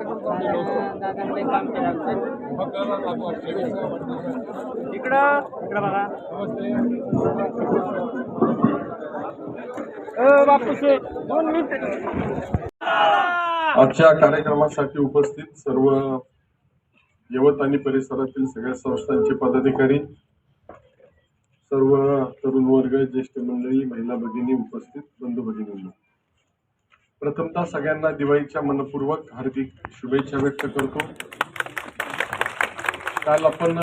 दादांकडे काम केलं इकडं इकडं बघा बापूशे 2 मिनिट आजच्या कार्यक्रमासाठी उपस्थित सर्व यवत आणि परिसरातील सगळ्या संस्थांचे पदाधिकारी, सर्व तरुण वर्ग, ज्येष्ठ मंडळी, महिला भगिनी, उपस्थित बंधू भगिनींना प्रथमतः सगळ्यांना दिवाळीच्या मनपूर्वक हार्दिक शुभेच्छा व्यक्त करतो. काल आपण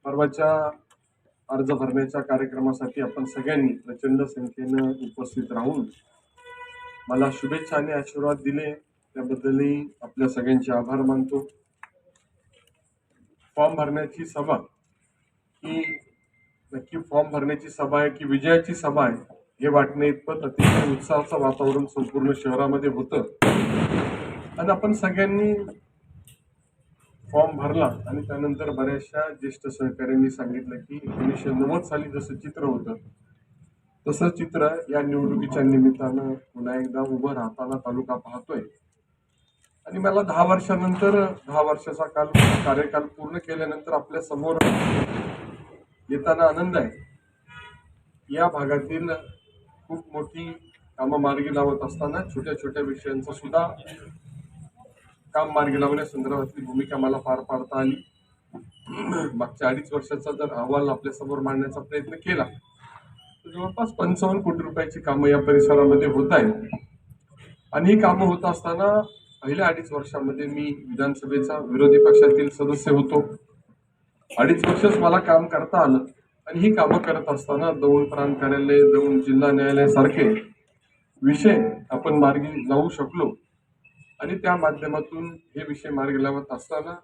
परवाच्या अर्ज भरण्याच्या कार्यक्रमासाठी आपण सगळ्यांनी प्रचंड संख्येनं उपस्थित राहून मला शुभेच्छा आणि आशीर्वाद दिले, त्याबद्दलही आपल्या सगळ्यांचे आभार मानतो. फॉर्म भरण्याची सभा ही नक्की फॉर्म भरण्याची सभा आहे की विजयाची सभा आहे हे वाटणे इतपत अतिशय उत्साहाचं वातावरण संपूर्ण शहरामध्ये होतं. आणि आपण सगळ्यांनी फॉर्म भरला आणि त्यानंतर बऱ्याचशा ज्येष्ठ सहकाऱ्यांनी सांगितलं की 1990 साली जसं चित्र होतं तसं चित्र या निवडणुकीच्या निमित्तानं पुन्हा एकदा उभं राहताना तालुका पाहतोय. आणि मला 10 वर्षानंतर 10 वर्षाचा कार्यकाल पूर्ण केल्यानंतर आपल्या समोर येताना आनंद आहे. या भागातील खूप मोठी कामं मार्गी लावत असताना छोट्या छोट्या विषयांचं सुद्धा काम मार्गी लावण्यासंदर्भातली भूमिका मला पार पाडता आली. मागच्या 2.5 वर्षाचा जर अहवाल आपल्या समोर मांडण्याचा प्रयत्न केला तर जवळपास 55 कोटी रुपयाची कामं या परिसरामध्ये होत आहेत. आणि ही कामं होत असताना पहिल्या 2.5 वर्षामध्ये मी विधानसभेचा विरोधी पक्षातील सदस्य होतो. 2.5 वर्षच मला काम करता आलं आणि ही कामं करत असताना दौंड प्रांत कार्यालय, दौंड जिल्हा न्यायालय सारखे विषय आपण मार्गी लावू शकलो. आणि त्या माध्यमातून हे विषय मार्गी लावत असताना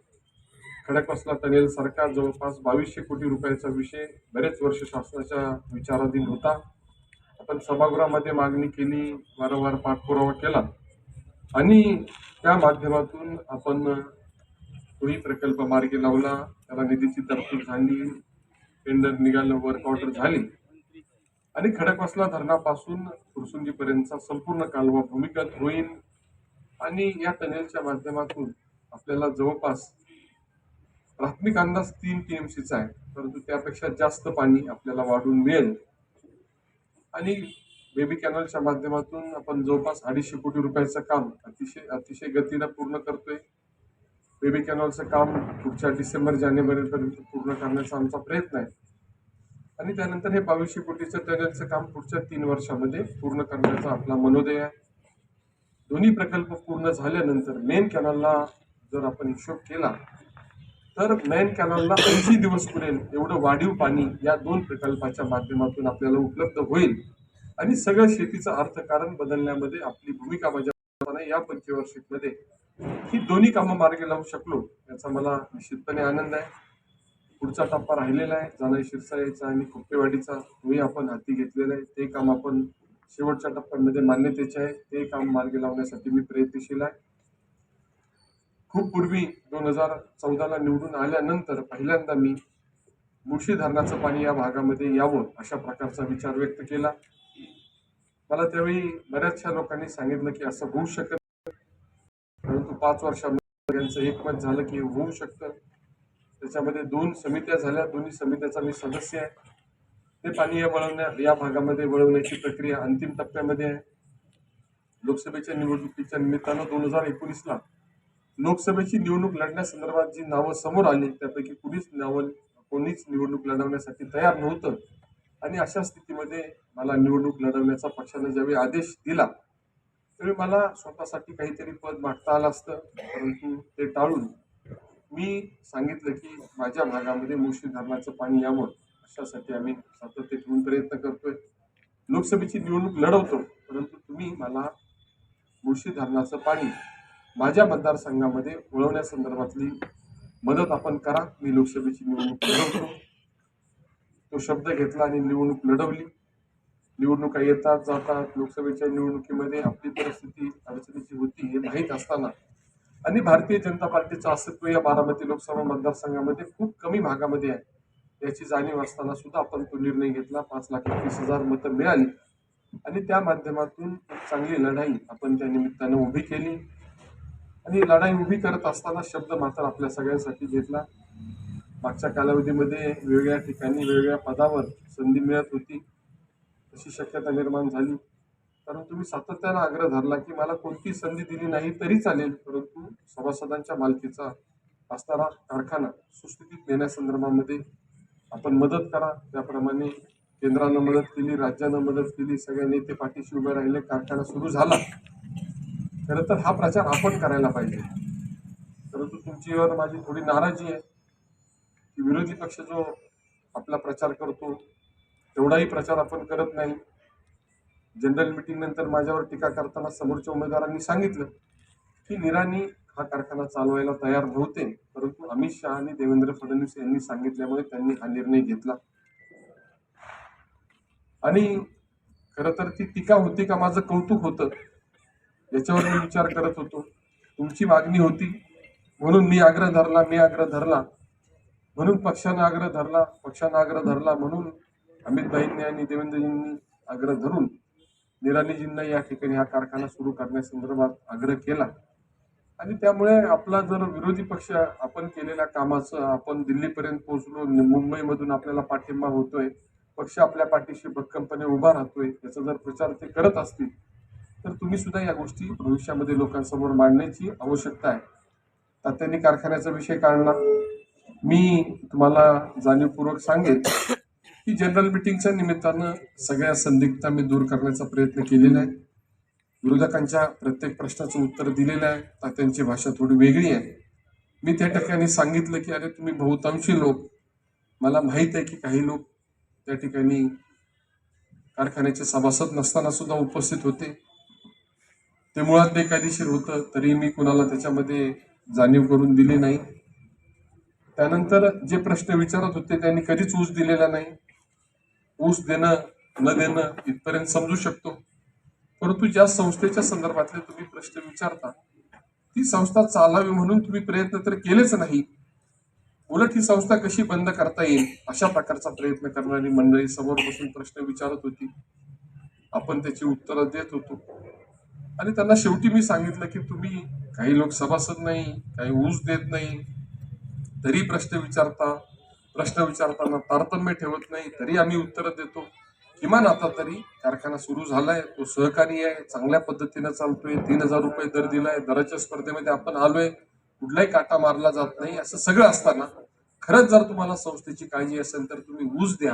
खडकवासला टनेल सारखा जवळपास 2200 कोटी रुपयाचा विषय बरेच वर्ष शासनाच्या विचाराधीन होता. आपण सभागृहामध्ये मागणी केली, वारंवार पाठपुरावा केला आणि त्या माध्यमातून आपण तोही प्रकल्प मार्गी लावला. त्याला निधीची तरतूद झाली, टेंडर निघालं, वर्क ऑर्डर झाली आणि खडकवासला धरणापासून फुरसुंगीपर्यंतचा संपूर्ण कालवा भूमिगत होईल. आणि या टनेलच्या माध्यमातून आपल्याला जवळपास प्राथमिक अंदाज 3 TMCचा आहे, परंतु त्यापेक्षा जास्त पाणी आपल्याला वाढून मिळेल. आणि बेबी कॅनलच्या माध्यमातून आपण जवळपास 250 कोटी रुपयाचं काम अतिशय गतीनं पूर्ण करतोय. बेबी कॅनलचं काम पुढच्या डिसेंबर-जानेवारीपर्यंत पूर्ण करण्याचा आमचा प्रयत्न आहे. आणि त्यानंतर हे 2200 कोटीचं टनेलचं काम पुढच्या 3 वर्षामध्ये पूर्ण करण्याचा आपला मनोदय आहे. दोन्ही प्रकल्प पूर्ण झाल्यानंतर मेन कॅनलला जर आपण हिशोब केला तर मेन कॅनलला 80 दिवस पुरेल एवढं वाढीव पाणी या 2 प्रकल्पाच्या माध्यमातून आपल्याला उपलब्ध होईल. आणि सगळं शेतीचं अर्थकारण बदलण्यामध्ये आपली भूमिका बजावताना या पंचवार्षिकमध्ये ही दोन्ही कामं मार्गी लावू शकलो याचा मला निश्चितपणे आनंद आहे. पुढचा टप्पा राहिलेला आहे, जानाई शिरसाईचा आणि कुप्पेवाडीचा, तोही आपण हाती घेतलेला आहे. ते काम आपण शेवटच्या टप्प्यामध्ये मान्यतेचे आहे, ते काम मार्गी लावण्यासाठी मी प्रयत्नशील आहे. खूप पूर्वी 2014ला निवडून आल्यानंतर पहिल्यांदा मी मुळशी धरणाचं पाणी या भागामध्ये यावं अशा प्रकारचा विचार व्यक्त केला. मला त्यावेळी बऱ्याचशा लोकांनी सांगितलं की असं होऊ शकत, परंतु 5 वर्षामध्ये त्यांचं एकमत झालं की होऊ शकतं. त्याच्यामध्ये 2 समित्या झाल्या, दोन्ही समित्याचा मी सदस्य आहे. ते पाणी या भागामध्ये वळवण्याची प्रक्रिया अंतिम टप्प्यामध्ये आहे. लोकसभेच्या निवडणुकीच्या निमित्तानं 2019ला लोकसभेची निवडणूक लढण्यासंदर्भात जी नावं समोर आली त्यापैकी कोणीच निवडणूक लढवण्यासाठी तयार नव्हतं. आणि अशा स्थितीमध्ये मला निवडणूक लढवण्याचा पक्षाने ज्यावेळी आदेश दिला त्यावेळी मला स्वतःसाठी काहीतरी पद मागता आलं असतं, परंतु ते टाळून मी सांगितलं की माझ्या भागामध्ये मुळशी धरणाचं पाणी यावं अशासाठी आम्ही सातत्य ठेवून प्रयत्न करतोय. लोकसभेची निवडणूक लढवतो, परंतु तुम्ही मला मुळशी धरणाचं पाणी माझ्या मतदारसंघामध्ये वळवण्यासंदर्भातली मदत आपण करा. मी लोकसभेची निवडणूक लढवतो. तो शब्द घेतला आणि निवडणूक लढवली. निवडणुका येतात जातात. लोकसभेच्या निवडणुकीमध्ये आपली परिस्थिती अडचणीची होती हे माहीत असताना आणि भारतीय जनता पार्टीचं अस्तित्व या बारामती लोकसभा मतदारसंघामध्ये खूप कमी भागामध्ये आहे याची जाणीव असताना सुद्धा आपण तो निर्णय घेतला. 5,21,000 मतं मिळाली आणि त्या माध्यमातून एक चांगली लढाई आपण त्या निमित्तानं उभी केली. आणि लढाई उभी करत असताना शब्द मात्र आपल्या सगळ्यांसाठी घेतला. मागच्या कालावधीमध्ये वेगवेगळ्या ठिकाणी वेगवेगळ्या पदावर संधी मिळत होती, अशी शक्यता निर्माण झाली. परंतु मी सातत्यानं आग्रह धरला की मला कोणती संधी दिली नाही तरी चालेल, परंतु सभासदांच्या मालकीचा असणारा कारखाना सुस्थितीत नेण्यासंदर्भामध्ये आपण मदत करा. त्याप्रमाणे केंद्रानं मदत केली, राज्यानं मदत केली, सगळे नेते पाठीशी उभे राहिले, कारखाना सुरू झाला. खरं तर हा प्रचार आपण करायला पाहिजे. परंतु तुमच्यावर माझी थोडी नाराजी आहे की विरोधी पक्ष जो आपला प्रचार करतो तेवढाही प्रचार आपण करत नाही. जनरल मीटिंग नंतर माझ्यावर टीका करताना समोरच्या उमेदवारांनी सांगितलं की निराणी हा कारखाना चालवायला तयार नव्हते, परंतु अमित शहा आणि देवेंद्र फडणवीस यांनी सांगितल्यामुळे त्यांनी हा निर्णय घेतला. आणि खरं तर ती टीका होती का माझं कौतुक होतं याच्यावर मी विचार करत होतो. तुमची मागणी होती म्हणून मी आग्रह धरला म्हणून पक्षानं आग्रह धरला म्हणून अमितभाईंनी आणि देवेंद्रजींनी आग्रह धरून निरालीजींना या ठिकाणी हा कारखाना सुरू करण्यासंदर्भात आग्रह केला. आणि त्यामुळे आपला जर विरोधी पक्ष आपण केलेल्या कामाचं आपण दिल्लीपर्यंत पोहोचलो, मुंबईमधून आपल्याला पाठिंबा होतोय, पक्ष आपल्या पाठीशी भक्कमपणे उभा राहतोय, याचा जर प्रचार ते करत असतील तर तुम्ही सुद्धा या गोष्टी भविष्यामध्ये लोकांसमोर मांडण्याची आवश्यकता आहे. तात्यांनी कारखान्याचा विषय काढला. मी तुम्हाला जाणीवपूर्वक सांगेन की जनरल मिटिंगच्या निमित्तानं सगळ्या संदिग्धता मी दूर करण्याचा प्रयत्न केलेला आहे. विरोधकांच्या प्रत्येक प्रश्नाचं उत्तर दिलेलं आहे. तात्यांची भाषा थोडी वेगळी आहे. मी त्या ठिकाणी सांगितलं की अरे तुम्ही बहुतांशी लोक, मला माहीत आहे की काही लोक त्या ठिकाणी कारखान्याचे सभासद नसताना सुद्धा उपस्थित होते. ते मुळात बेकायदेशीर होतं, तरी मी कुणाला त्याच्यामध्ये जाणीव करून दिली नाही. त्यानंतर जे प्रश्न विचारत होते त्यांनी कधीच ऊस दिलेला नाही. ऊस देणं न देणं इथपर्यंत समजू शकतो, परंतु ज्या संस्थेच्या संदर्भातले तुम्ही प्रश्न विचारता ती संस्था चालावी म्हणून तुम्ही प्रयत्न तर केलेच नाही. उलट ही संस्था कशी बंद करता येईल अशा प्रकारचा प्रयत्न करणारी मंडळी समोर बसून प्रश्न विचारत होती. आपण त्याची उत्तरं देत होतो. आणि त्यांना शेवटी मी सांगितलं की तुम्ही काही लोक सभासद नाही, काही ऊस देत नाही, तरी प्रश्न विचारताना तारतम्य ठेवत नाही, तरी आम्ही उत्तरं देतो. किमान आता तरी कारखाना सुरू झालाय, तो सहकारी आहे, चांगल्या पद्धतीने चालतोय, 3,000 रुपये दर दिलाय, दराच्या स्पर्धेमध्ये आपण आलोय, कुठलाही काटा मारला जात नाही. असं सगळं असताना खरंच जर तुम्हाला संस्थेची काळजी असेल तर तुम्ही ऊस द्या,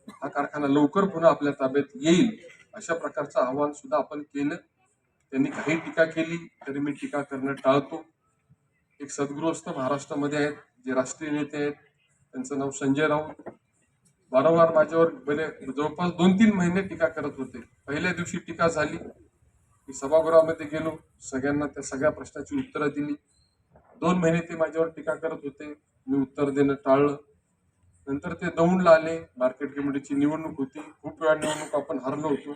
हा कारखाना लवकर पुन्हा आपल्या ताब्यात येईल, अशा प्रकारचं आव्हान सुद्धा आपण केलं. त्यांनी काही टीका केली तरी मी टीका करणं टाळतो. एक सद्गृहस्थ महाराष्ट्रामध्ये आहेत, जे राष्ट्रीय नेते आहेत, त्यांचं नाव संजय राऊत, वारंवार माझ्यावर जवळपास 2-3 महिने टीका करत होते. पहिल्या दिवशी टीका झाली, मी सभागृहामध्ये गेलो, सगळ्यांना त्या सगळ्या प्रश्नाची उत्तरं दिली. 2 महिने ते माझ्यावर टीका करत होते, मी उत्तर देणं टाळलं. नंतर ते दौंडला आले, मार्केट कमिटीची निवडणूक होती, खूप वेळा निवडणूक आपण हरलो होतो,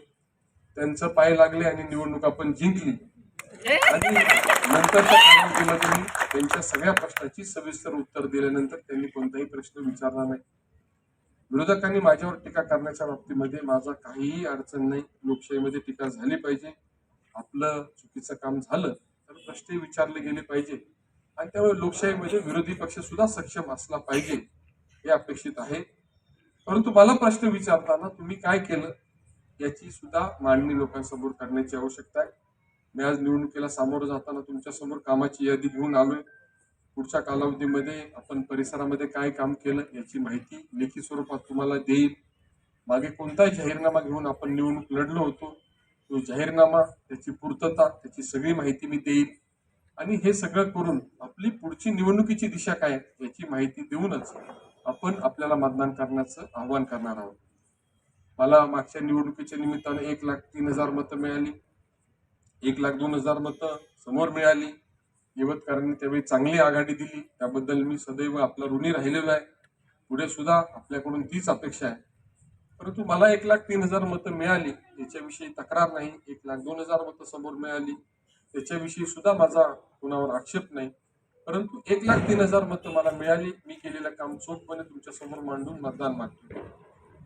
त्यांचं पाय लागले आणि निवडणूक आपण जिंकली. आणि नंतरच्या कालावधीमध्ये मी त्यांच्या सगळ्या प्रश्नाची सविस्तर उत्तर दिल्यानंतर त्यांनी कोणताही प्रश्न विचारला नाही. विरोधकांनी माझ्यावर टीका करण्याच्या बाबतीमध्ये माझा काहीही अडचण नाही. लोकशाहीमध्ये टीका झाली पाहिजे. आपलं चुकीचं काम झालं तर प्रश्न विचारले गेले पाहिजे आणि त्यामुळे लोकशाहीमध्ये विरोधी पक्ष सुद्धा सक्षम असला पाहिजे हे अपेक्षित आहे. परंतु मला प्रश्न विचारताना तुम्ही काय केलं याची सुद्धा मांडणी लोकांसमोर करण्याची आवश्यकता आहे. मी आज निवडणुकीला सामोरं जाताना तुमच्या समोर कामाची यादी घेऊन आलोय. पुढच्या कालावधीमध्ये आपण परिसरामध्ये काय काम केलं याची माहिती लेखी स्वरूपात तुम्हाला देईल. मागे कोणताही जाहीरनामा घेऊन आपण निवडणूक लढलो होतो, तो जाहीरनामा, त्याची पूर्तता, त्याची सगळी माहिती मी देईल. आणि हे सगळं करून आपली पुढची निवडणुकीची दिशा काय याची माहिती देऊनच आपण आपल्याला मतदान करण्याचं आवाहन करणार आहोत. मला मागच्या निवडणुकीच्या निमित्तानं 1,03,000 मतं मिळाली, 1,02,000 मतं समोर मिळाली. यवतकरांनी त्यावेळी चांगली आघाडी दिली, त्याबद्दल मी सदैव आपला ऋणी राहिलेलो आहे. पुढे सुद्धा आपल्याकडून तीच अपेक्षा आहे. परंतु मला 1,03,000 मतं मिळाली याच्याविषयी तक्रार नाही, 1,02,000 मतं समोर मिळाली त्याच्याविषयी सुद्धा माझा कुणावर आक्षेप नाही. परंतु 1,03,000 मतं मला मिळाली, मी केलेलं काम चोखपणे तुमच्या समोर मांडून मतदान मागतो.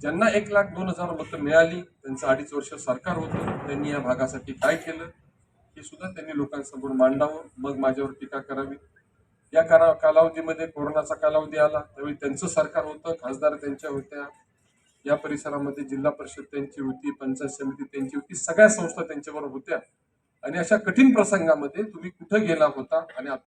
ज्यांना 1,02,000 मतं मिळाली त्यांचं 2.5 वर्ष सरकार होतं, त्यांनी या भागासाठी काय केलं हे हे सुद्धा त्यांनी लोकांसमोर मांडावं, मग माझ्यावर टीका करावी. या कालावधीमध्ये कोरोनाचा कालावधी आला त्यावेळी त्यांचं सरकार होतं, खासदार त्यांच्या होत्या, या परिसरामध्ये जिल्हा परिषद त्यांची होती, पंचायत समिती त्यांची होती, सगळ्या संस्था त्यांच्याबरोबर होत्या. आणि अशा कठीण प्रसंगामध्ये तुम्ही कुठं गेला होता आणि